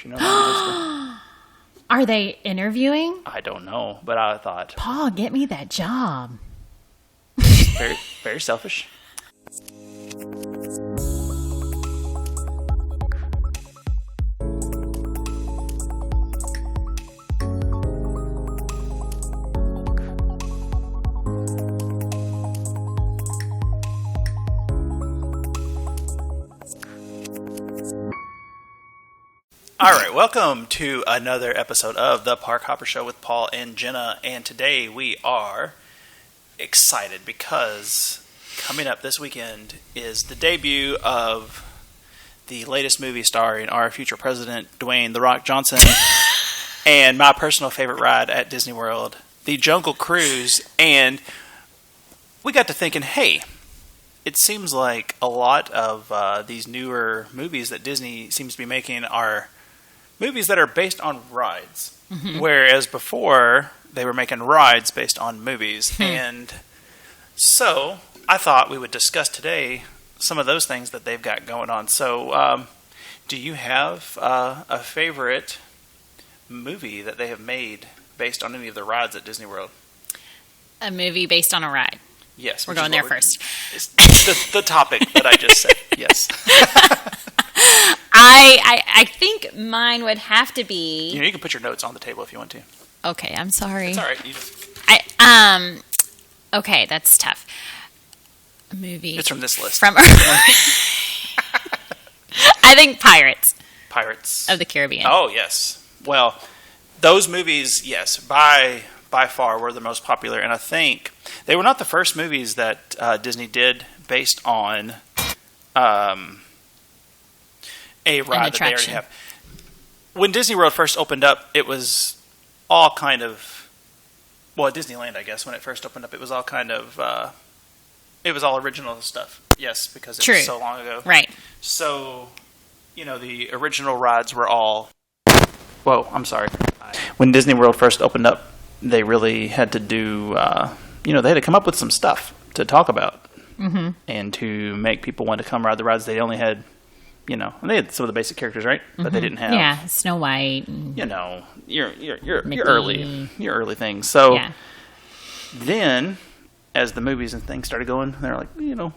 you know that. Are they interviewing? I don't know, but I thought... Paul, get me that job. Very, very selfish. All right, welcome to another episode of the Park Hopper Show with Paul and Jenna, and today we are excited because coming up this weekend is the debut of the latest movie starring our future president, Dwayne "The Rock" Johnson, and my personal favorite ride at Disney World, the Jungle Cruise. And we got to thinking, hey, it seems like a lot of these newer movies that Disney seems to be making are movies that are based on rides, whereas before they were making rides based on movies. And so I thought we would discuss today some of those things that they've got going on. So do you have a favorite movie that they have made based on any of the rides at Disney World? A movie based on a ride. Yes. We're going there first. It's the topic that I just said. Yes. I think mine would have to be... You can put your notes on the table if you want to. Okay, I'm sorry. It's all right. Okay, that's tough. A movie. It's from this list. I think Pirates of the Caribbean. Oh, yes. Well, those movies, yes, by far were the most popular. And I think they were not the first movies that Disney did based on... a ride that they already have. When Disney World first opened up, it was all kind of... Well, Disneyland, I guess, when it first opened up, it was all kind of... it was all original stuff. Yes, because it was so long ago. Right. So, the original rides were all... Whoa, I'm sorry. When Disney World first opened up, they really had to do... they had to come up with some stuff to talk about. Mm-hmm. And to make people want to come ride the rides. They only had... and they had some of the basic characters, right? But they didn't have, Snow White. And your early things. So then, as the movies and things started going, they're like,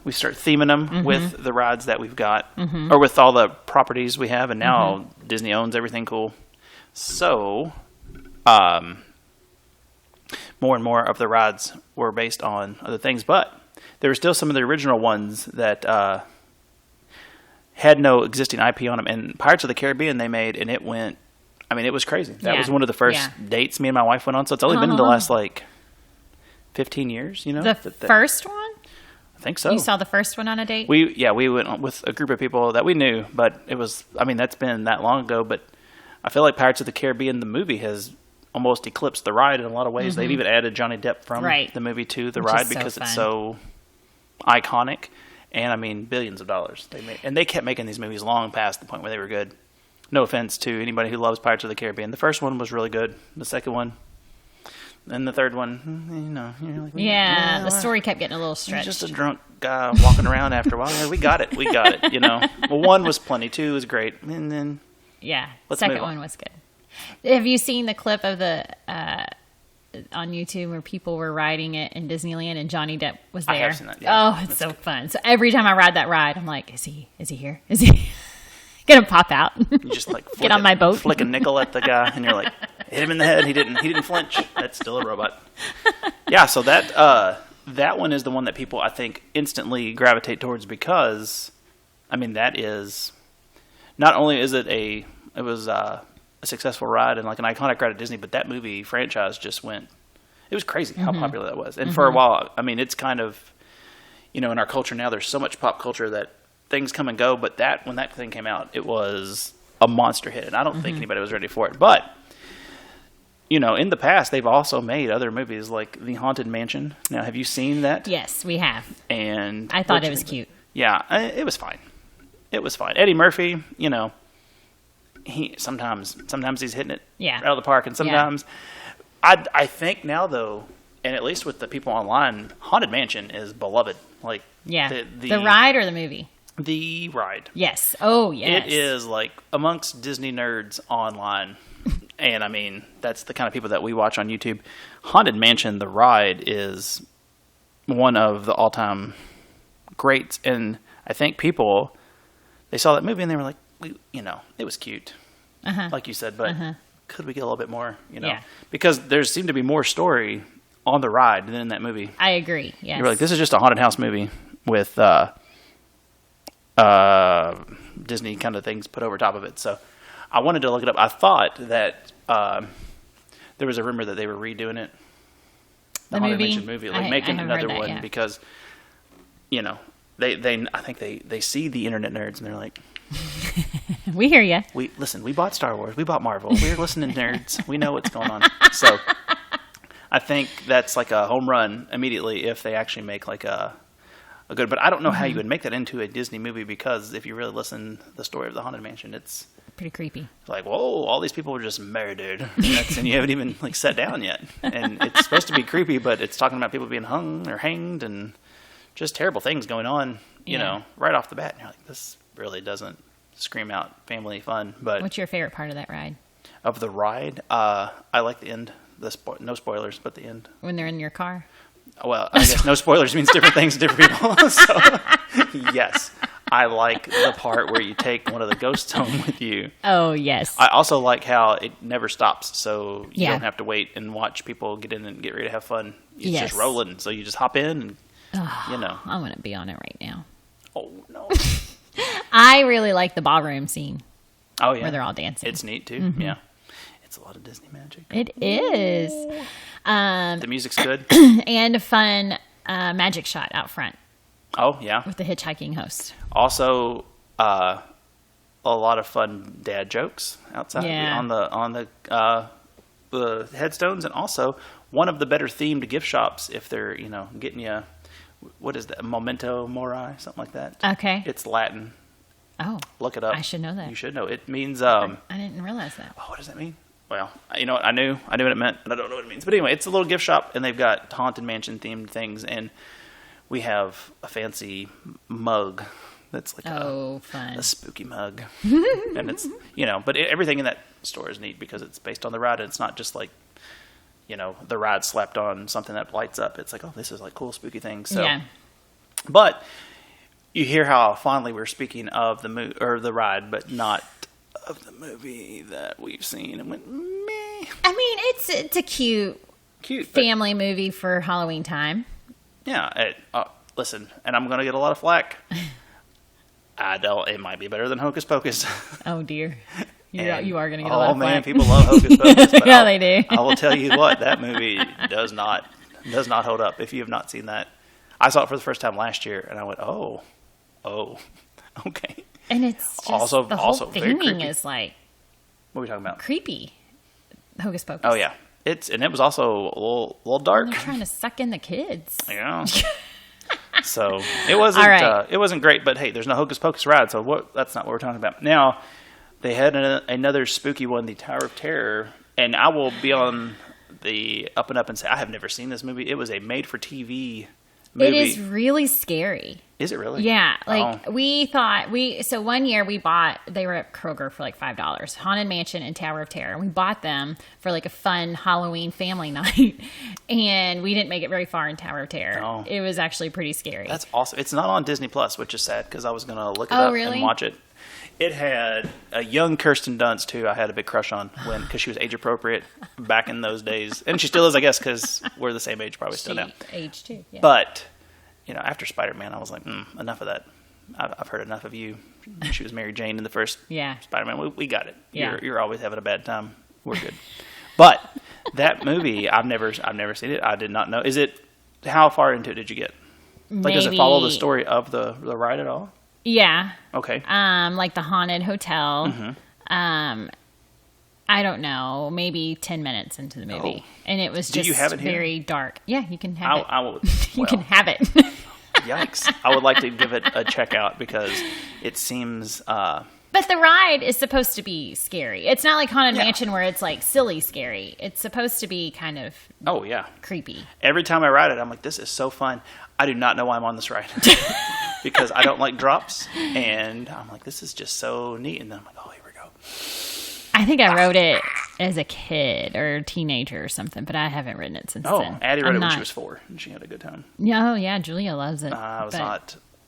we start theming them with the rides that we've got, or with all the properties we have, and now Disney owns everything cool. So, more and more of the rides were based on other things, but there were still some of the original ones that had no existing IP on them. And Pirates of the Caribbean they made, and it went... it was crazy. That was one of the first dates me and my wife went on, so it's only been in the last, 15 years, The first one? I think so. You saw the first one on a date? We went with a group of people that we knew, but it was... that's been that long ago, but I feel like Pirates of the Caribbean, the movie, has almost eclipsed the ride in a lot of ways. They've even added Johnny Depp from the movie to the ride because it's so iconic. And billions of dollars they made, and they kept making these movies long past the point where they were good. No offense to anybody who loves Pirates of the Caribbean. The first one was really good. The second one, and the third one, the story kept getting a little stretched. Just a drunk guy walking around after a while. Yeah, we got it. Well, one was plenty. Two was great, and then the second one was good. Have you seen the clip of the? On YouTube where people were riding it in Disneyland and Johnny Depp was there. I have seen that, yeah. Oh, it's so fun. So every time I ride that ride, I'm like, is he here? Is he gonna pop out? You just get on my boat, flick a nickel at the guy, and you're like, hit him in the head. He didn't flinch. That's still a robot. Yeah, so that one is the one that people I think instantly gravitate towards because, that is not only is it was a successful ride and an iconic ride at Disney, but that movie franchise just went... It was crazy how popular that was. And for a while, it's kind of... in our culture now, there's so much pop culture that things come and go, but when that thing came out, it was a monster hit. And I don't think anybody was ready for it. But, in the past, they've also made other movies like The Haunted Mansion. Now, have you seen that? Yes, we have. And I thought it was cute. Yeah, it was fine. It was fine. Eddie Murphy, he sometimes he's hitting it out of the park, and sometimes I think now though, and at least with the people online, Haunted Mansion is beloved. The ride or the movie? The ride. Yes. Oh, yes. It is like amongst Disney nerds online. And I mean, that's the kind of people that we watch on YouTube. Haunted Mansion, the ride, is one of the all-time greats. And I think people, they saw that movie and they were like, it was cute. Like you said, but could we get a little bit more, Yeah. Because there seemed to be more story on the ride than in that movie. I agree, yes. You were like, this is just a haunted house movie with Disney kind of things put over top of it. So I wanted to look it up. I thought that there was a rumor that they were redoing it. The Haunted Mansion movie. Like making another one yet. Because, I think they see the internet nerds and they're like, we hear you. We bought Star Wars. We bought Marvel. We're listening nerds. We know what's going on. So I think that's like a home run immediately if they actually make like a good, but I don't know how you would make that into a Disney movie because if you really listen to the story of the Haunted Mansion, it's pretty creepy. Like, whoa, all these people were just murdered. And you haven't even like sat down yet. And it's supposed to be creepy, but it's talking about people being hung or hanged and just terrible things going on, right off the bat. And you're like, this really doesn't scream out family fun. But what's your favorite part of that ride? Of the ride? I like the end. No spoilers, but the end. When they're in your car? Well, I guess no spoilers means different things to different people. So, yes, I like the part where you take one of the ghosts home with you. Oh, yes. I also like how it never stops, so you don't have to wait and watch people get in and get ready to have fun. It's just rolling, so you just hop in and, I'm going to be on it right now. Oh, no. I really like the ballroom scene. Oh, yeah. Where they're all dancing. It's neat, too. Yeah. It's a lot of Disney magic. It is. The music's good. And a fun magic shot out front. Oh, yeah. With the hitchhiking host. Also, a lot of fun dad jokes outside on the headstones. And also, one of the better themed gift shops if they're, getting you, what is that? Memento Mori, something like that. Okay. It's Latin. Oh. Look it up. I should know that. You should know. It means... I didn't realize that. Oh, what does that mean? Well, you know what? I knew what it meant, but I don't know what it means. But anyway, it's a little gift shop, and they've got Haunted Mansion themed things, and we have a fancy mug that's like fun. A spooky mug, and it's but everything in that store is neat because it's based on the ride, and it's not just like the ride slapped on something that lights up. It's like, oh, this is like cool spooky things. So, but you hear how fondly we're speaking of the ride, but not of the movie that we've seen and went meh. I mean, it's a cute family movie for Halloween time. Yeah, listen, and I'm going to get a lot of flack. It might be better than Hocus Pocus. Oh dear, you are going to get a lot of flack. Oh man, people love Hocus Pocus. But yeah, they do. I will tell you what, that movie does not hold up. If you have not seen that, I saw it for the first time last year, and I went, oh, okay. And it's just the whole theming is like, what are we talking about? Creepy. Hocus Pocus. Oh yeah, it was also a little dark. And they're trying to suck in the kids. Yeah. So it wasn't it wasn't great, but hey, there's no Hocus Pocus ride, so that's not what we're talking about. Now they had another spooky one, the Tower of Terror, and I will be on the up and up and say I have never seen this movie. It was a made-for-TV movie. It is really scary. Is it really? Yeah. We thought so one year they were at Kroger for like $5, Haunted Mansion and Tower of Terror. And we bought them for like a fun Halloween family night. And we didn't make it very far in Tower of Terror. Oh. It was actually pretty scary. That's awesome. It's not on Disney Plus, which is sad because I was going to look it up and watch it. It had a young Kirsten Dunst, who I had a big crush on because she was age appropriate back in those days. And she still is, I guess, because we're the same age probably still now. Age too, yeah. But... after Spider-Man, I was like, enough of that. I've heard enough of you. She was Mary Jane in the first Spider-Man. We got it. Yeah. You're always having a bad time. We're good. But that movie, I've never seen it. I did not know. How far into it did you get? Like, does it follow the story of the ride at all? Yeah. Okay. Like the haunted hotel. Mm-hmm. I don't know, maybe 10 minutes into the movie. Oh. And it was just very dark. Yeah, you can have it. You can have it. Yikes. I would like to give it a check out because it seems... But the ride is supposed to be scary. It's not like Haunted Mansion where it's like silly scary. It's supposed to be kind of creepy. Every time I ride it, I'm like, this is so fun. I do not know why I'm on this ride. because I don't like drops. And I'm like, this is just so neat. And then I'm like, oh, here we go. I think I wrote it as a kid or a teenager or something, but I haven't written it since then. Addie wrote it when she was 4, and she had a good time. Oh, yeah, Julia loves it. It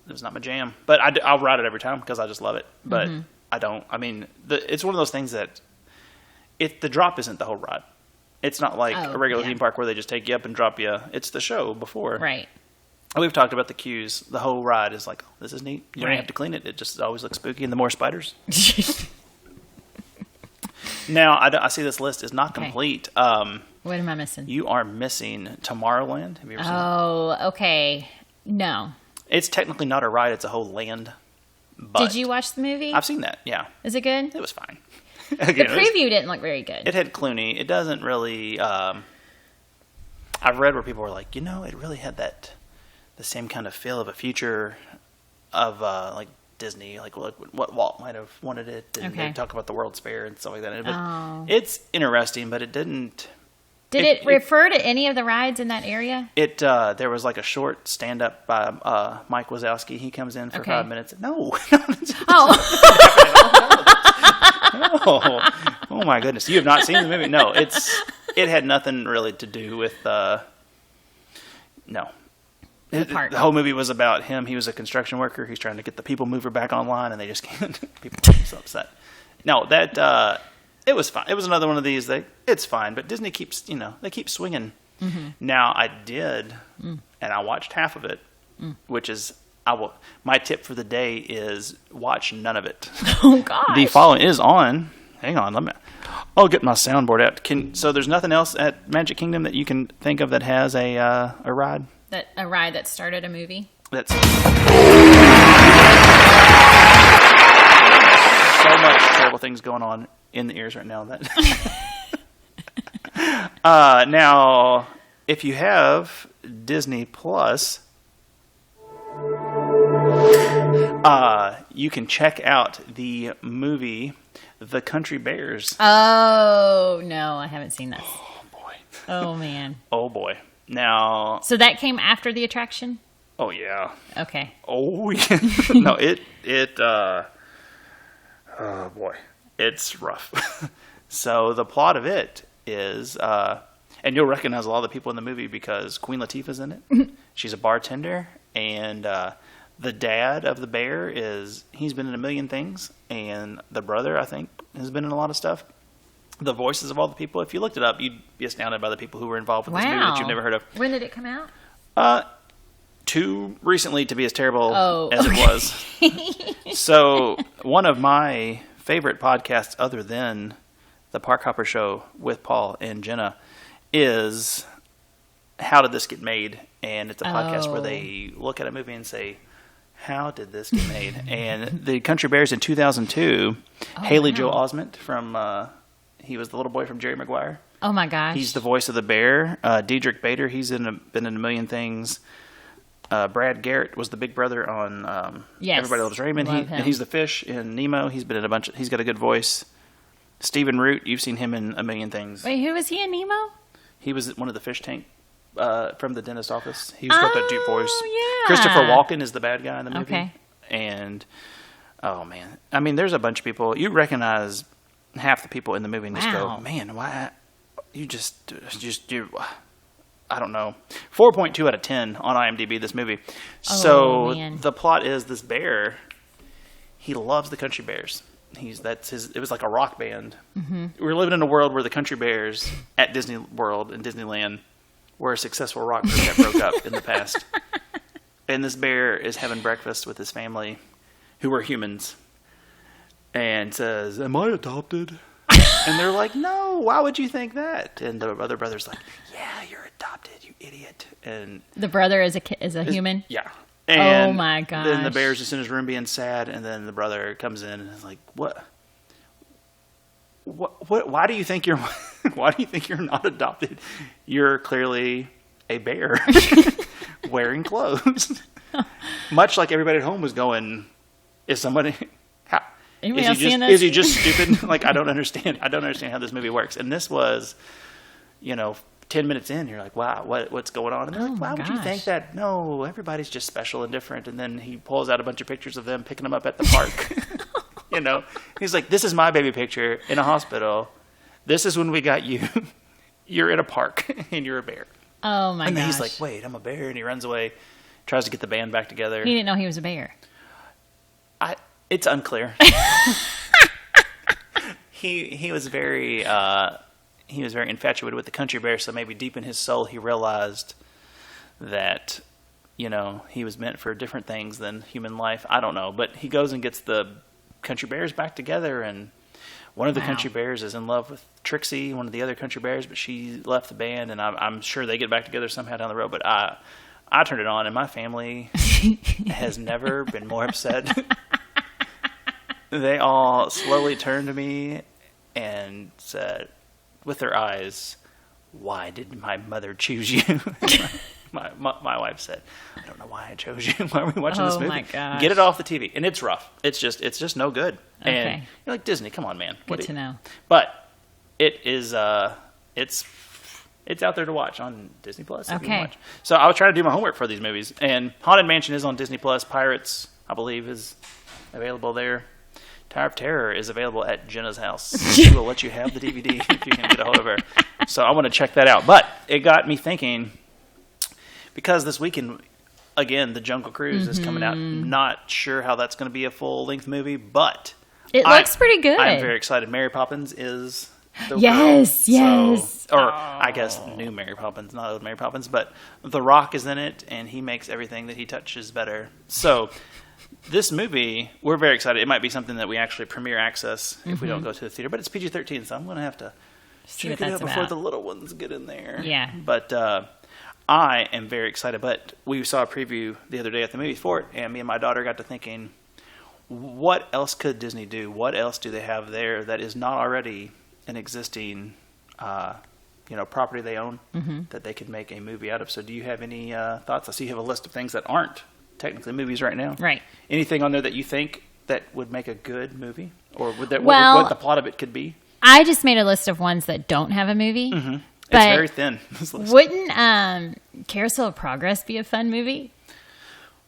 was not my jam. But I'll write it every time because I just love it. But I don't. I mean, it's one of those things that the drop isn't the whole ride. It's not like a regular theme park where they just take you up and drop you. It's the show before. Right. We've talked about the queues. The whole ride is like, oh, this is neat. You don't have to clean it. It just always looks spooky, and the more spiders. Now, I see this list is not complete. What am I missing? You are missing Tomorrowland. Have you ever seen it? Oh, okay. No. It's technically not a ride. It's a whole land. But did you watch the movie? I've seen that, yeah. Is it good? It was fine. Again, the preview didn't look very good. It had Clooney. It doesn't really... I've read where people were like, it really had the same kind of feel of a future of like Disney, like what Walt might have wanted it. And they talk about the World's Fair and stuff like that. But it's interesting, but it didn't... Did it refer to any of the rides in that area? There was like a short stand-up by Mike Wazowski. He comes in for 5 minutes. No. No. Oh my goodness. You have not seen the movie? No, it had nothing really to do with no. The whole movie was about him. He was a construction worker. He's trying to get the People Mover back online, and they just can't. People are so upset. No, it was fine. It was another one of these. It's fine, but Disney keeps, they keep swinging. Mm-hmm. Now I did, and I watched half of it, which is my tip for the day is watch none of it. Oh gosh. The following is on. Hang on, I'll get my soundboard out. So there's nothing else at Magic Kingdom that you can think of that has a ride? A ride that started a movie? That's so much terrible things going on in the ears right now. Now, if you have Disney Plus, you can check out the movie The Country Bears. Oh, no, I haven't seen this. Oh, boy. Oh, man. Oh, boy. Now... So that came after the attraction? Oh, yeah. Okay. Oh, yeah. No, oh, boy. It's rough. So the plot of it is... and you'll recognize a lot of the people in the movie because Queen Latifah's in it. She's a bartender, and... the dad of the bear he's been in a million things, and the brother, I think, has been in a lot of stuff. The voices of all the people, if you looked it up, you'd be astounded by the people who were involved with this movie that you've never heard of. When did it come out? Too recently to be as terrible as it was. So one of my favorite podcasts other than the Park Hopper Show with Paul and Jenna is How Did This Get Made? And it's a podcast where they look at a movie and say, how did this get made? And the Country Bears in 2002, Haley Joel Osment from, he was the little boy from Jerry Maguire. Oh my gosh. He's the voice of the bear. Diedrich Bader, he's been in a million things. Brad Garrett was the big brother on Everybody Loves Raymond. And he's the fish in Nemo. He's been in a bunch he's got a good voice. Stephen Root, you've seen him in a million things. Wait, who was he in Nemo? He was one of the fish tank from the dentist office. He's got that deep voice. Yeah. Christopher Walken is the bad guy in the movie. Okay. And, oh man. I mean, there's a bunch of people. You recognize half the people in the movie and just go, man, why? You I don't know. 4.2 out of 10 on IMDb, this movie. So the plot is this bear, he loves the Country Bears. It was like a rock band. Mm-hmm. We're living in a world where the Country Bears at Disney World and Disneyland were a successful rock group that broke up in the past. And this bear is having breakfast with his family, who are humans, and says, "Am I adopted?" And they're like, "No, why would you think that?" And the other brother's like, "Yeah, you're adopted, you idiot." And the brother is a human? Yeah. And oh my gosh. Then the bear's just in his room being sad, and then the brother comes in and is like, What? Why do you think you're not adopted? You're clearly a bear wearing clothes." Much like everybody at home was going, is he just stupid? Like, I don't understand how this movie works. And this was, 10 minutes in, you're like, wow, what's going on? And they're like, why would you think that? No, everybody's just special and different. And then he pulls out a bunch of pictures of them picking them up at the park. You know, he's like, this is my baby picture in a hospital. This is when we got you. You're in a park and you're a bear. Oh my gosh. And then he's like, wait, I'm a bear. And he runs away, tries to get the band back together. He didn't know he was a bear. It's unclear. He was very infatuated with the country bear, so maybe deep in his soul he realized that, you know, he was meant for different things than human life. I don't know, but he goes and gets the country bears back together, and one of the country bears is in love with Trixie, one of the other country bears, but she left the band, and I'm sure they get back together somehow down the road. But I turned it on, and my family has never been more upset. They all slowly turned to me and said, with their eyes, why did my mother choose you? my wife said, I don't know why I chose you. Why are we watching this movie? Oh my gosh. Get it off the TV. And it's rough. It's just no good. Okay. And you're like, Disney, come on, man. Good to know. But it is, it's out there to watch on Disney Plus. Okay. So I was trying to do my homework for these movies, and Haunted Mansion is on Disney Plus. Pirates, I believe, is available there. Tower of Terror is available at Jenna's house. She will let you have the DVD if you can get a hold of her. So I want to check that out. But it got me thinking, because this weekend, again, The Jungle Cruise is coming out. Not sure how that's going to be a full-length movie, but it looks pretty good. I'm very excited. Mary Poppins is the yes. So, or I guess new Mary Poppins, not old Mary Poppins, but The Rock is in it, and he makes everything that he touches better. So this movie, we're very excited. It might be something that we actually premiere access if we don't go to the theater, but it's PG-13, so I'm going to have to check it out before the little ones get in there. Yeah. But I am very excited. But we saw a preview the other day at the movie for it, and me and my daughter got to thinking, what else could Disney do? What else do they have there that is not already an existing property they own that they could make a movie out of? So do you have any thoughts? I see you have a list of things that aren't technically movies right now. Right. Anything on there that you think that would make a good movie, or what the plot of it could be? I just made a list of ones that don't have a movie. Mm-hmm. It's very thin. This list. Wouldn't Carousel of Progress be a fun movie?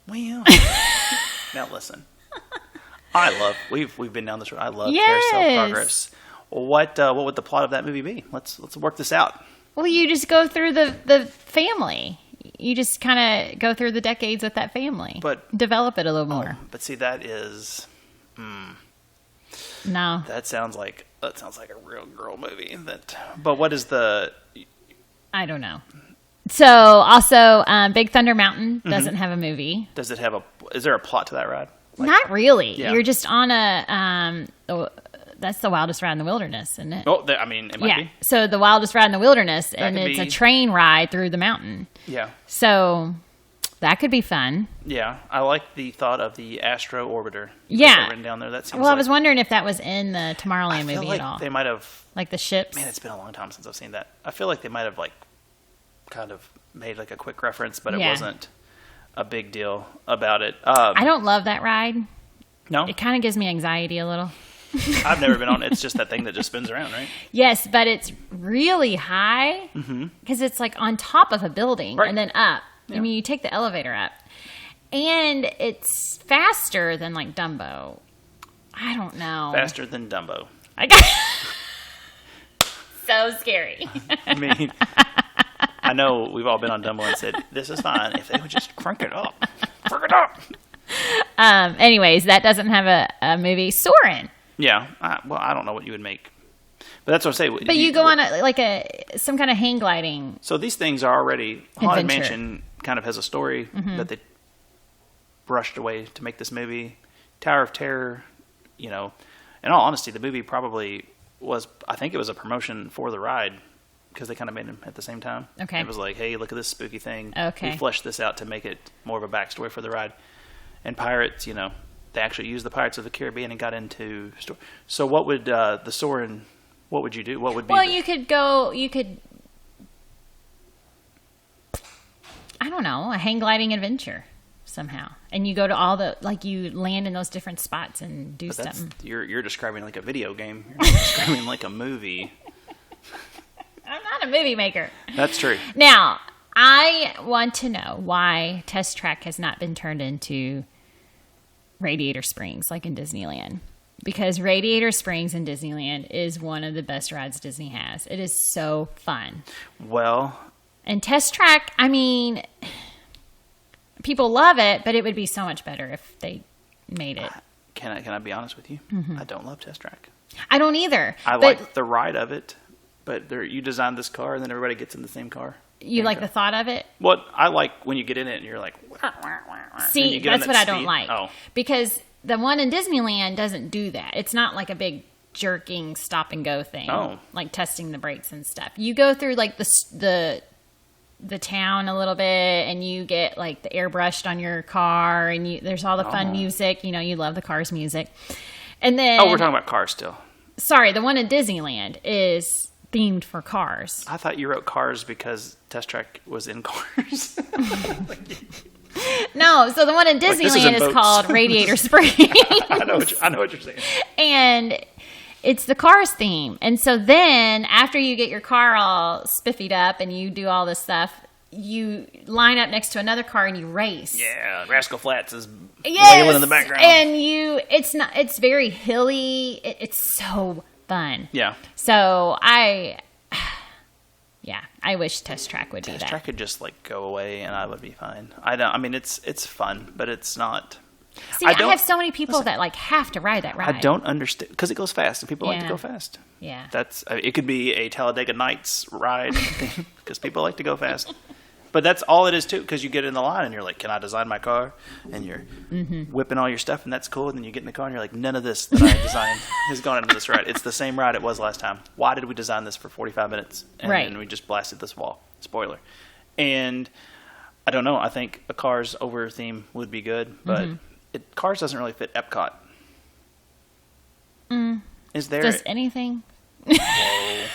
Well, now listen. We've been down this road. I love Carousel of Progress. What would the plot of that movie be? Let's work this out. Well, you just go through the family. You just kind of go through the decades with that family, but develop it a little more. But see, that is, no. That sounds like a real girl movie. But what is the? I don't know. So also, Big Thunder Mountain doesn't have a movie. Does it have is there a plot to that ride? Not really. Yeah. You're just on that's the wildest ride in the wilderness, isn't it? Oh, I mean, it might be. So the wildest ride in the wilderness, and it's a train ride through the mountain. Yeah. So that could be fun. Yeah, I like the thought of the Astro Orbiter. Yeah. Written down there. That seems. Well, I was wondering if that was in the Tomorrowland movie like at all. They might have. Like the ships. Man, it's been a long time since I've seen that. I feel like they might have kind of made a quick reference, but it wasn't a big deal about it. I don't love that ride. No, it kind of gives me anxiety a little. I've never been on it. It's just that thing that just spins around, right? Yes, but it's really high because it's like on top of a building and then up. Yeah. I mean, you take the elevator up. And it's faster than like Dumbo. I don't know. Faster than Dumbo. So scary. I mean, I know we've all been on Dumbo and said, this is fine if they would just crank it up. Crank it up. Anyways, that doesn't have a movie. Soarin'. Yeah. I don't know what you would make. But that's what I'm saying. But you go on some kind of hang gliding. So these things are already... Haunted Mansion kind of has a story that they brushed away to make this movie. Tower of Terror, in all honesty, the movie probably was... I think it was a promotion for the ride because they kind of made them at the same time. Okay. It was like, hey, look at this spooky thing. Okay. We fleshed this out to make it more of a backstory for the ride. And Pirates, they actually used the Pirates of the Caribbean and got into... So what would the Soarin'... What would you do? What would be... Well, you could... I don't know, a hang gliding adventure somehow. And you go to all the... you land in those different spots and do something. You're describing like a video game. You're not describing like a movie. I'm not not a movie maker. That's true. Now, I want to know why Test Track has not been turned into Radiator Springs like in Disneyland. Because Radiator Springs in Disneyland is one of the best rides Disney has. It is so fun. Well, and Test Track, I mean, people love it, but it would be so much better if they made it. Can I be honest with you? I don't love Test Track. I don't either. I like the ride of it, but you designed this car and then everybody gets in the same car. You like the thought of it? Well, I like when you get in it and you're like... See, that's what I don't like. Oh. Because the one in Disneyland doesn't do that. It's not like a big jerking stop and go thing. Oh. Like testing the brakes and stuff. You go through like the town a little bit and you get like the airbrushed on your car and there's all the fun music. You know, you love the Cars music. And then... Oh, we're talking about Cars still. Sorry, the one in Disneyland is themed for Cars. I thought you wrote Cars because Test Track was in Cars. No, so the one in Disneyland is called Radiator Springs. I know what you're saying. And it's the Cars theme. And so then after you get your car all spiffied up and you do all this stuff, you line up next to another car and you race. Yeah, Rascal Flatts is wailing in the background. And it's very hilly. It's so fun. Yeah. So I wish Test Track would do that. Test Track could just like go away and I would be fine. I mean, it's fun, but it's not. See, I have so many people that like have to ride that ride. I don't understand because it goes fast and people like to go fast. Yeah. It could be a Talladega Nights ride because people like to go fast. But that's all it is too, because you get in the line and you're like, "Can I design my car?" And you're whipping all your stuff, and that's cool. And then you get in the car and you're like, "None of this that I designed has gone into this ride. It's the same ride it was last time. Why did we design this for 45 minutes and then we just blasted this wall?" Spoiler. And I don't know. I think a Cars over theme would be good, but Cars doesn't really fit Epcot. Is there? Does anything? Whoa!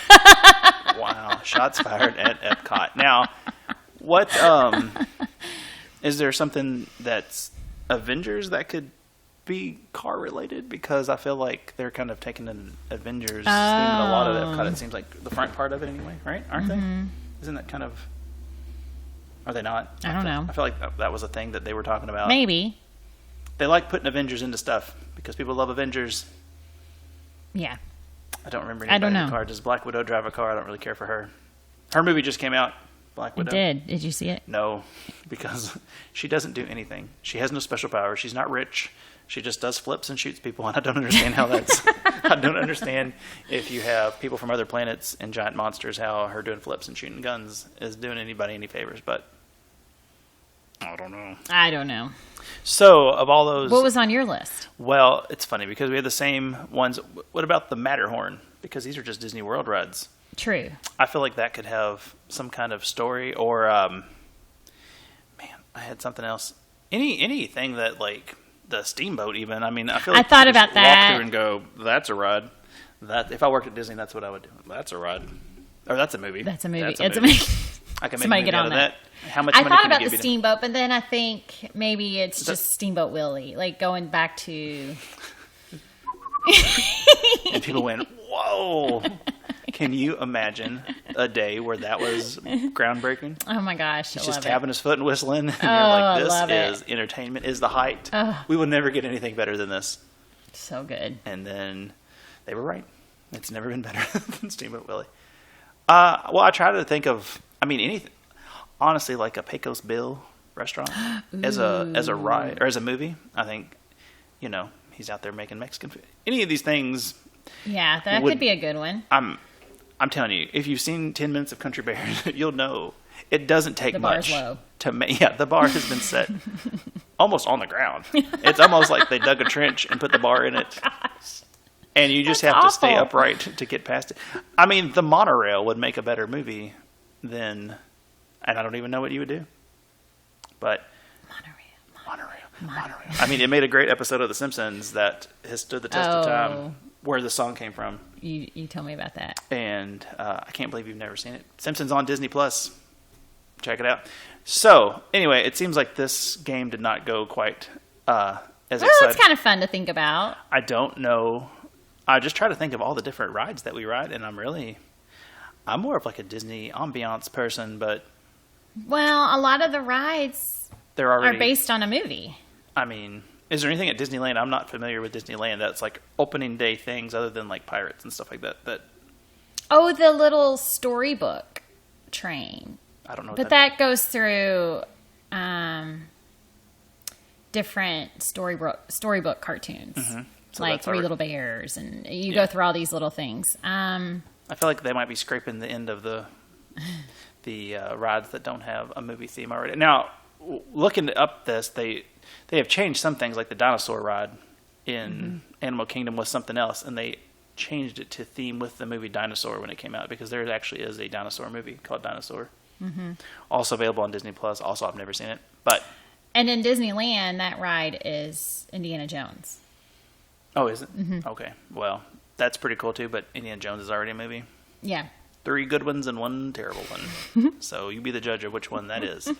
Wow! Shots fired at Epcot. Now. What is there something that's Avengers that could be car related? Because I feel like they're kind of taking an Avengers theme in a lot of Epcot. It seems like the front part of it anyway, right? Aren't they? Isn't that kind of? Are they not? I don't know. I feel like that was a thing that they were talking about. Maybe. They like putting Avengers into stuff because people love Avengers. Yeah. I don't remember anybody in the car. Does Black Widow drive a car? I don't really care for her. Her movie just came out. Black Widow. Did you see it? No, because she doesn't do anything. She has no special powers. She's not rich. She just does flips and shoots people, and I don't understand how that's... I don't understand if you have people from other planets and giant monsters, how her doing flips and shooting guns is doing anybody any favors, but I don't know. So, of all those... What was on your list? Well, it's funny, because we have the same ones. What about the Matterhorn? Because these are just Disney World rides. True. I feel like that could have some kind of story, or man, I had something else. Anything that like the steamboat, even. I mean, I feel like I thought about that. Walk through and go, "That's a ride." That if I worked at Disney, that's what I would do. That's a ride, or that's a movie. That's a movie. It's a movie. I can make a movie out of that. How much? I money thought can about you the give steamboat, but then I think maybe it's just Steamboat Willie, like going back to. And people went, "Whoa." Can you imagine a day where that was groundbreaking? Oh my gosh. He's just tapping his foot and whistling. And you're like, this is entertainment, is the height. We will never get anything better than this. So good. And then they were right. It's never been better than Steamboat Willie. Well, I try to think of, anything. Honestly, like a Pecos Bill restaurant as a ride or as a movie. I think, he's out there making Mexican food. Any of these things. Yeah, that could be a good one. I'm telling you, if you've seen 10 Minutes of Country Bears, you'll know it doesn't take much to make. Yeah, the bar has been set almost on the ground. It's almost like they dug a trench and put the bar in it. And you just have to stay upright to get past it. The monorail would make a better movie than, and I don't even know what you would do. But monorail. It made a great episode of The Simpsons that has stood the test of time. Where the song came from. You told me about that. And I can't believe you've never seen it. Simpsons on Disney Plus. Check it out. So, anyway, it seems like this game did not go quite as exciting. Well, it's kind of fun to think about. I don't know. I just try to think of all the different rides that we ride, and I'm I'm more of like a Disney ambiance person, but Well, a lot of the rides they're already are based on a movie. I mean, is there anything at Disneyland? I'm not familiar with Disneyland that's like opening day things other than like pirates and stuff like that. Oh, the little storybook train. I don't know. But that goes through different storybook cartoons, So like that's Three already- Little Bears, and you go through all these little things. I feel like they might be scraping the end of the rides that don't have a movie theme already. Now, looking up this, they have changed some things, like the dinosaur ride in Animal Kingdom was something else, and they changed it to theme with the movie Dinosaur when it came out, because there actually is a dinosaur movie called Dinosaur. Also available on Disney Plus. Also, I've never seen it, but And in Disneyland, that ride is Indiana Jones. oh, is it? Okay, well, that's pretty cool too. But Indiana Jones is already a movie. Yeah. 3 good ones and 1 terrible one. So you be the judge of which one that is.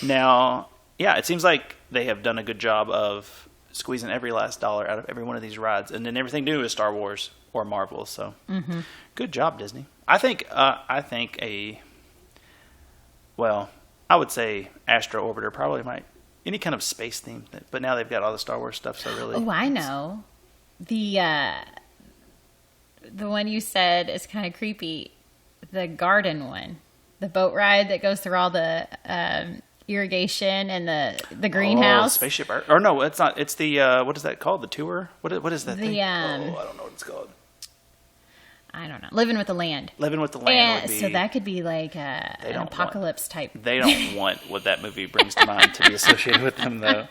Now, yeah, it seems like they have done a good job of squeezing every last dollar out of every one of these rides, and then everything new is Star Wars or Marvel. So, good job, Disney. I think I would say Astro Orbiter probably might any kind of space theme. But now they've got all the Star Wars stuff, so really. Oh, I know. The one you said is kind of creepy. The garden one, the boat ride that goes through all the irrigation and the greenhouse. Spaceship Earth. Or no, it's not. It's the what is that called? The tour? What is that thing? I don't know what it's called. I don't know. Living with the Land. Living with the Land would be, so that could be like an apocalypse type. They don't want what that movie brings to mind to be associated with them, though.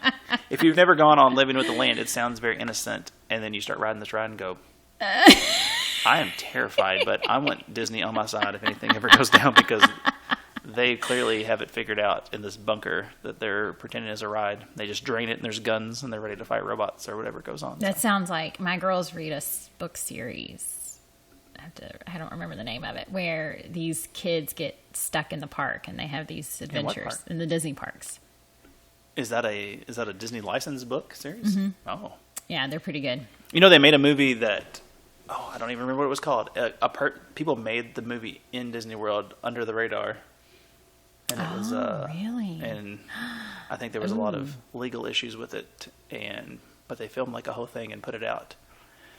If you've never gone on Living with the Land, it sounds very innocent, and then you start riding this ride and go, I am terrified, but I want Disney on my side if anything ever goes down, because they clearly have it figured out in this bunker that they're pretending is a ride. They just drain it, and there's guns, and they're ready to fight robots or whatever goes on. That sounds like my girls read a book series. I don't remember the name of it, where these kids get stuck in the park and they have these adventures in the Disney parks. Is that a Disney licensed book series? Oh, yeah, they're pretty good. You know, they made a movie that I don't even remember what it was called. People made the movie in Disney World under the radar, and it was really. And I think there was a lot of legal issues with it, but they filmed like a whole thing and put it out.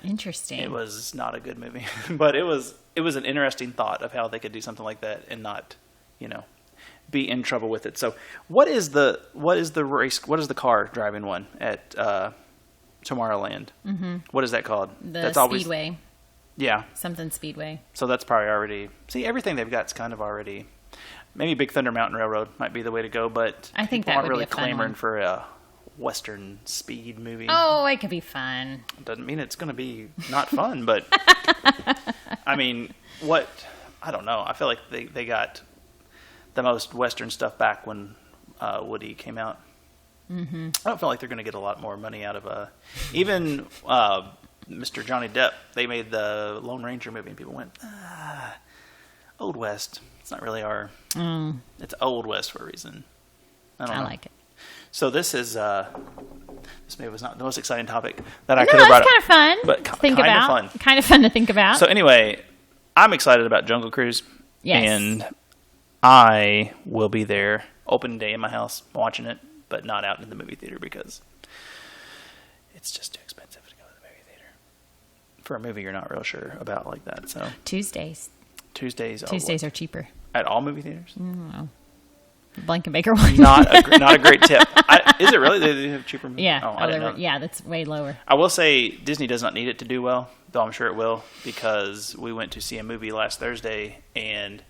Interesting. It was not a good movie, but it was an interesting thought of how they could do something like that and not, be in trouble with it. So, what is the car driving one at Tomorrowland? What is that called? That's Speedway. Yeah, something Speedway. So that's probably already. See, everything they've got is kind of already. Maybe Big Thunder Mountain Railroad might be the way to go, but I think people that aren't would really be a fun clamoring one. for a Western speed movie. Oh, it could be fun. Doesn't mean it's going to be not fun, but I mean, I don't know. I feel like they got the most Western stuff back when Woody came out. I don't feel like they're going to get a lot more money out of even Mr. Johnny Depp. They made the Lone Ranger movie, and people went, Old West. It's not really our. It's Old West for a reason. I don't know. Like it. So this maybe was not the most exciting topic that I could have brought up. It's kind of fun but to think kind about. Of fun. Kind of fun to think about. So anyway, I'm excited about Jungle Cruise. Yes. And I will be there open day in my house watching it, but not out in the movie theater because it's just too expensive to go to the movie theater for a movie you're not real sure about like that. So Tuesdays are cheaper at all movie theaters. Blankenbaker one. Not a great tip. Is it really? They have cheaper movies? Yeah. I didn't know. Yeah, that's way lower. I will say Disney does not need it to do well, though I'm sure it will, because we went to see a movie last Thursday and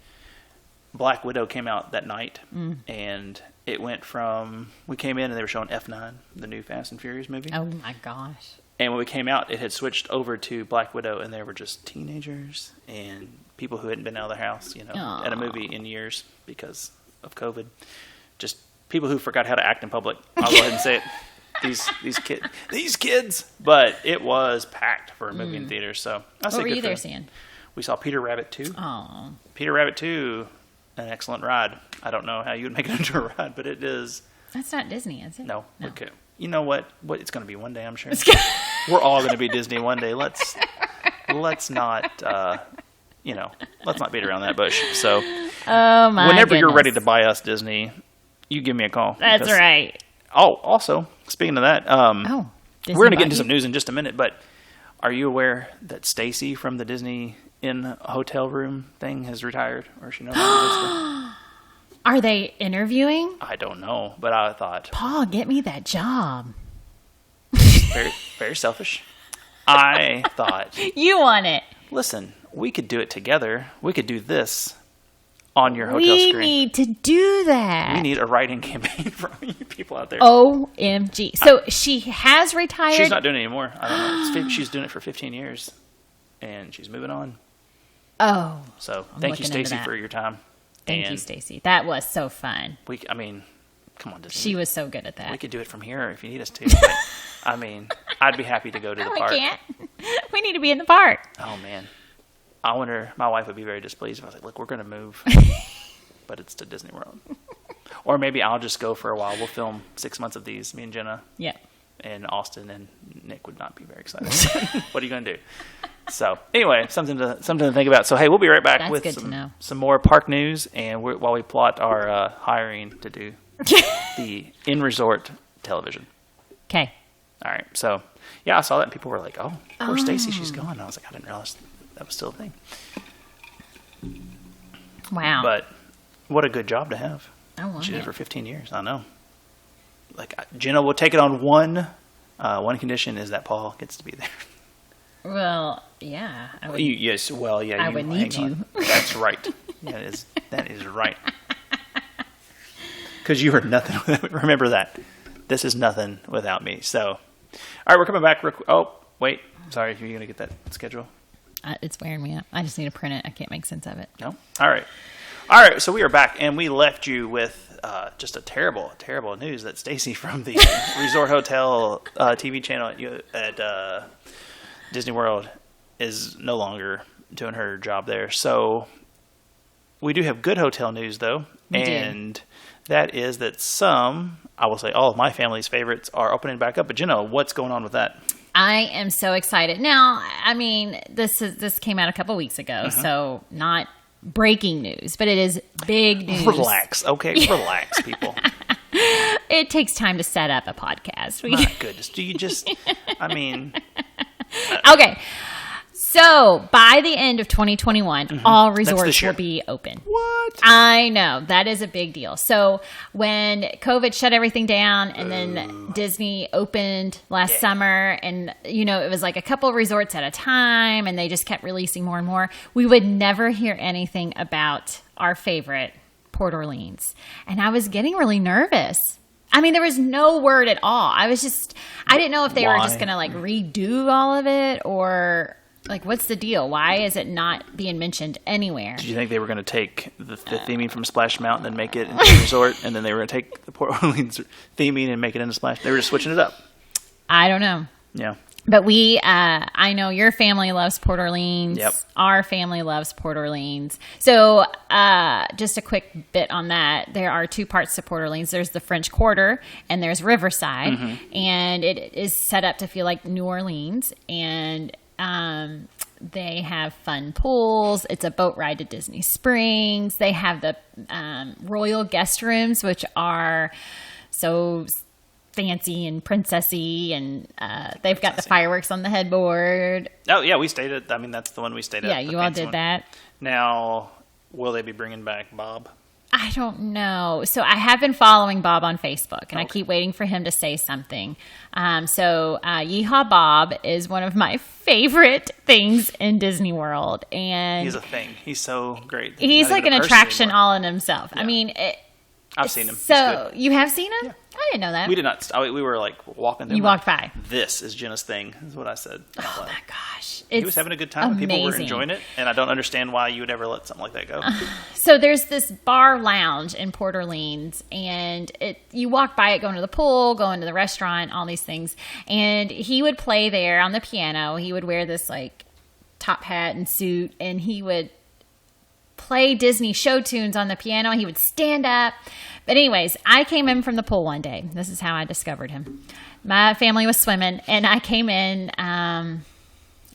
Black Widow came out that night, and it went from, we came in and they were showing F9, the new Fast and Furious movie. Oh my gosh. And when we came out, it had switched over to Black Widow, and there were just teenagers and people who hadn't been out of their house, at a movie in years because of COVID. Just people who forgot how to act in public. I'll go ahead and say it. These kids. But it was packed for a movie in theaters. So what were you there seeing? We saw Peter Rabbit 2. Oh. Peter Rabbit 2, an excellent ride. I don't know how you would make it into a ride, but it is. That's not Disney, is it? No. Okay. You know what? It's going to be one day, I'm sure. We're all going to be Disney one day. Let's not. let's not beat around that bush. So, Oh my whenever you're goodness. ready to buy us Disney, you give me a call. That's because- right. Oh, also, speaking of that, Disney we're going to get bought into you? some news in just a minute, but are you aware that Stacy from the Disney Inn hotel room thing has retired? Or is she no longer lives there? Are they interviewing? I don't know, but I thought, Paul, get me that job. very, very selfish. I thought, You want it. listen, we could do it together. We could do this on your hotel We screen. need to do that. We need a write-in campaign from you people out there. OMG. So she has retired. She's not doing it anymore. I don't know. She's doing it for 15 years, and she's moving on. Oh, So I'm thank you, looking into Stacy, that. for your time. thank you, And Stacy. That was so fun. I mean, come on, Disney. She was so good at that. We could do it from here if you need us to. But, I mean, I'd be happy to go to the No, we park. can't. We need to be in the park. Oh man, I wonder. My wife would be very displeased if I was like, "Look, we're going to move, but it's to Disney World." Or maybe I'll just go for a while. We'll film 6 months of these, me and Jenna, Yeah. and Austin, and Nick would not be very excited. What are you going to do? So anyway, something to think about. So hey, we'll be right back That's with good to know. some more park news, and while we plot our hiring to do the in-resort television. Okay. All right. So yeah, I saw that, and people were like, "Oh, poor Stacy, she's gone." And I was like, I didn't realize that was still a thing. Wow. But what a good job to have. I want She did it. it for 15 years. I know. Like Jenna will take it on one condition is that Paul gets to be there. Well, yeah. I would, Yes. Well, yeah. I would need hang on. you. That's right. Yeah, that is right. Because you are nothing. Remember that. This is nothing without me. So, all right, we're coming back. Oh, wait. Sorry, are you going to get that schedule? it's wearing me out. I just need to print it. I can't make sense of it. No? All right. All right, so we are back, and we left you with just a terrible, terrible news that Stacy from the Resort Hotel TV channel at Disney World is no longer doing her job there. So we do have good hotel news, though, We do. and that is that some, I will say all of my family's favorites, are opening back up. But Jenna, what's going on with that? I am so excited. Now, I mean, this came out a couple weeks ago, so not breaking news, but it is big news. Relax, okay? Relax, people. It takes time to set up a podcast. My goodness. Do you just, I mean... Okay. So, by the end of 2021, all resorts this year. will be open. What? I know. That is a big deal. So, when COVID shut everything down and then Disney opened last summer, and, it was like a couple resorts at a time, and they just kept releasing more and more, we would never hear anything about our favorite, Port Orleans. And I was getting really nervous. I mean, there was no word at all. I didn't know if they were just going to redo all of it, or what's the deal? Why is it not being mentioned anywhere? Did you think they were going to take the theming from Splash Mountain and make it into a resort, and then they were going to take the Port Orleans theming and make it into Splash? They were just switching it up. I don't know. Yeah. But I know your family loves Port Orleans. Yep. Our family loves Port Orleans. So just a quick bit on that. There are two parts to Port Orleans. There's the French Quarter and there's Riverside. And it is set up to feel like New Orleans. And they have fun pools. It's a boat ride to Disney Springs. They have the royal guest rooms, which are so fancy and princessy, and they've got the fireworks on the headboard. Oh, yeah, we stayed at, that's the one we stayed at. Yeah, the you all fancy did one. that. Now, will they be bringing back Bob? I don't know. So I have been following Bob on Facebook, and I keep waiting for him to say something. Yeehaw Bob is one of my favorite things in Disney World. And He's a thing. He's so great. he's not like even an a person attraction anymore. all in himself. I mean, I've seen him. He's So good. you have seen him? Yeah. I didn't know that. We did not. We were walking. You walked by. This is Jenna's thing. Is what I said. Oh my gosh. He was having a good time. Amazing. People were enjoying it, and I don't understand why you would ever let something like that go. So there's this bar lounge in Port Orleans, and you walk by it going to the pool, going to the restaurant, all these things. And he would play there on the piano. He would wear this top hat and suit, and he would play Disney show tunes on the piano. He would stand up. But anyways, I came in from the pool one day. This is how I discovered him. My family was swimming, and I came in,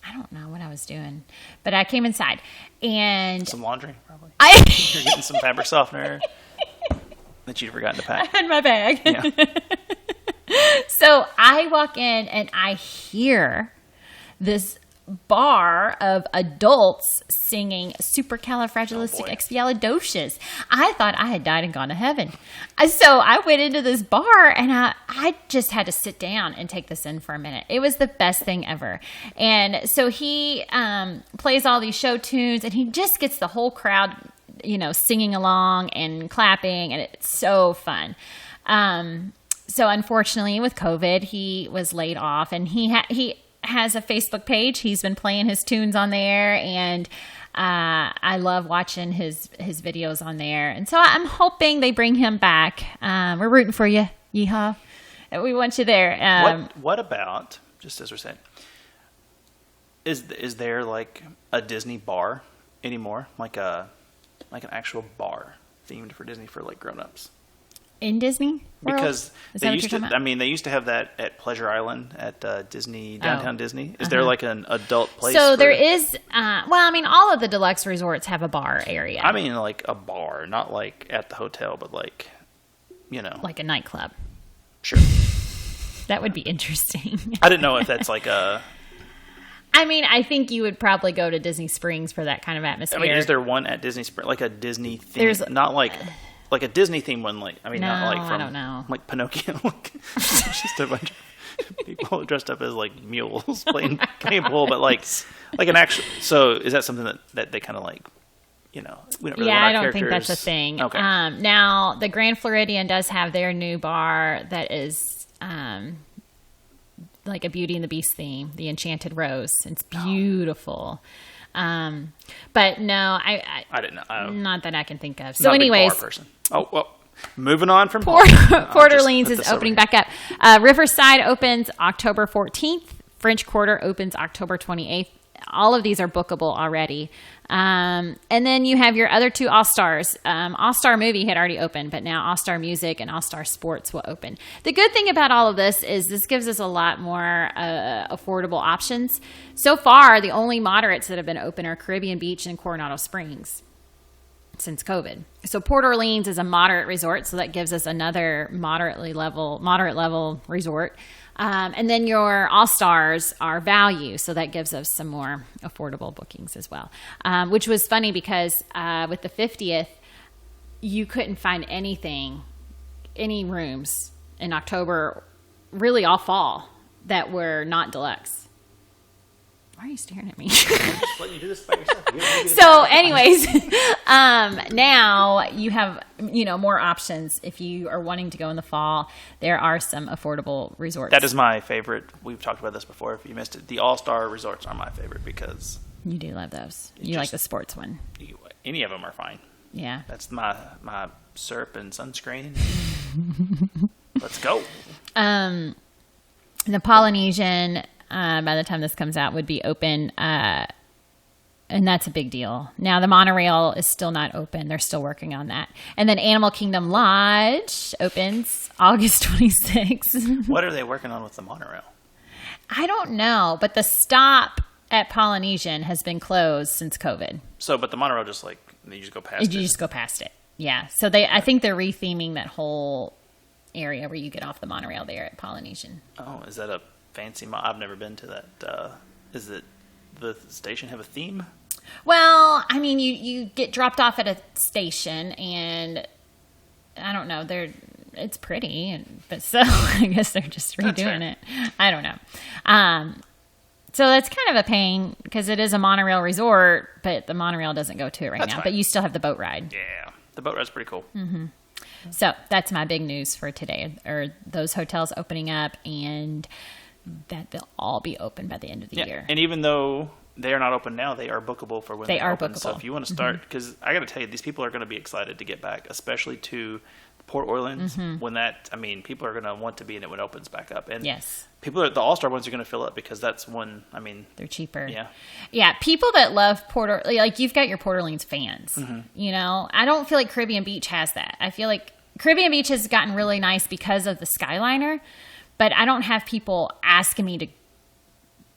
I don't know what I was doing, but I came inside and Some laundry, probably. I You're getting some fabric softener that you'd forgotten to pack. had my bag. Yeah. So I walk in and I hear this bar of adults singing supercalifragilisticexpialidocious. I thought I had died and gone to heaven. So I went into this bar and I just had to sit down and take this in for a minute. It was the best thing ever. And so he plays all these show tunes and he just gets the whole crowd, singing along and clapping, and it's so fun. So unfortunately with COVID, he was laid off, and he has a Facebook page. He's been playing his tunes on there, and I love watching his videos on there. And so I'm hoping they bring him back. We're rooting for you. Yeehaw. We want you there. What about, just as we're saying, is there like a Disney bar anymore? Like an actual bar themed for Disney for like grown-ups? In Disney World? Because they used to have that at Pleasure Island at Disney, downtown Disney. Is there like an adult place? So there is, all of the deluxe resorts have a bar area. I mean, like a bar, not like at the hotel, but like, like a nightclub. Sure. That would be interesting. I didn't know if that's like a... I think you would probably go to Disney Springs for that kind of atmosphere. Is there one at Disney Springs, like a Disney theme? Not like a Disney theme one, not like from, I don't know. Like Pinocchio. It's just a bunch of people dressed up as like mules playing pool, but like an actual. So is that something that they kind of like? We don't really want our I don't think that's a thing. Okay. Now the Grand Floridian does have their new bar that is like a Beauty and the Beast theme, the Enchanted Rose. It's beautiful. But no, I didn't know. Not that I can think of. So anyways, bar person. Oh, well, moving on from Port Orleans is opening back up. Riverside opens October 14th. French Quarter opens October 28th. All of these are bookable already. And then you have your other two All-Stars. All-Star Movie had already opened, but now All-Star Music and All-Star Sports will open. The good thing about all of this is this gives us a lot more affordable options. So far, the only moderates that have been open are Caribbean Beach and Coronado Springs since COVID. So Port Orleans is a moderate resort, so that gives us another moderate level resort. And then your All-Stars are value, so that gives us some more affordable bookings as well. Which was funny because with the 50th, you couldn't find any rooms in October, really all fall, that were not deluxe. Why are you staring at me? I'm just letting you do this by yourself. So anyways, now you have, more options. If you are wanting to go in the fall, there are some affordable resorts. That is my favorite. We've talked about this before. If you missed it, the All-Star resorts are my favorite because... You do love those. You like the sports one. Any of them are fine. Yeah. That's my syrup and sunscreen. Let's go. The Polynesian... by the time this comes out, would be open, and that's a big deal. Now, the monorail is still not open. They're still working on that. And then Animal Kingdom Lodge opens August 26th. What are they working on with the monorail? I don't know, but the stop at Polynesian has been closed since COVID. So, but the monorail just you just go past it? You just go past it, yeah. So I think they're retheming that whole area where you get off the monorail there at Polynesian. Oh, is that a... fancy. I've never been to that. Is it the station have a theme? Well, you get dropped off at a station, and I don't know. It's pretty, but so I guess they're just redoing it. I don't know. So that's kind of a pain because it is a monorail resort, but the monorail doesn't go to it now. Fine. But you still have the boat ride. Yeah, the boat ride's pretty cool. Mm-hmm. So that's my big news for today: are those hotels opening up and that they'll all be open by the end of the year. And even though they are not open now, they are bookable for when they are open. Bookable. So if you want to start, because I got to tell you, these people are going to be excited to get back, especially to Port Orleans when people are going to want to be in it when it opens back up. And yes, the All-Star ones are going to fill up because that's when, they're cheaper. Yeah. Yeah. People that love you've got your Port Orleans fans, I don't feel like Caribbean Beach has that. I feel like Caribbean Beach has gotten really nice because of the Skyliner. But I don't have people asking me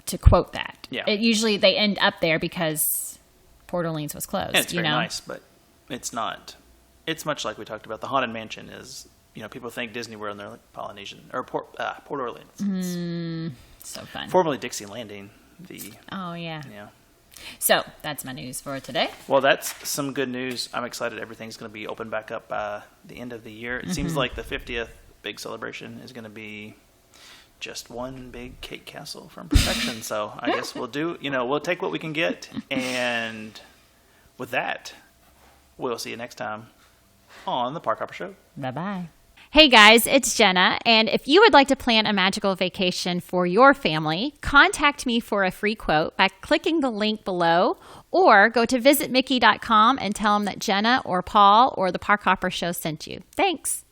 to quote that. Yeah. It usually they end up there because Port Orleans was closed. And it's you very know? nice, but it's not. It's much like we talked about. The Haunted Mansion is, people think Disney World and they're like Polynesian or Port Orleans. So fun. Formerly Dixie Landing. Oh yeah. Yeah. So that's my news for today. Well, that's some good news. I'm excited. Everything's going to be open back up by the end of the year. It seems like the 50th big celebration is going to be just one big cake castle from perfection. So I guess we'll take what we can get. And with that, we'll see you next time on the Park Hopper Show. Bye-bye. Hey guys, it's Jenna, and if you would like to plan a magical vacation for your family, contact me for a free quote by clicking the link below, or go to visitmickey.com and tell them that Jenna or Paul or the Park Hopper Show sent you. Thanks.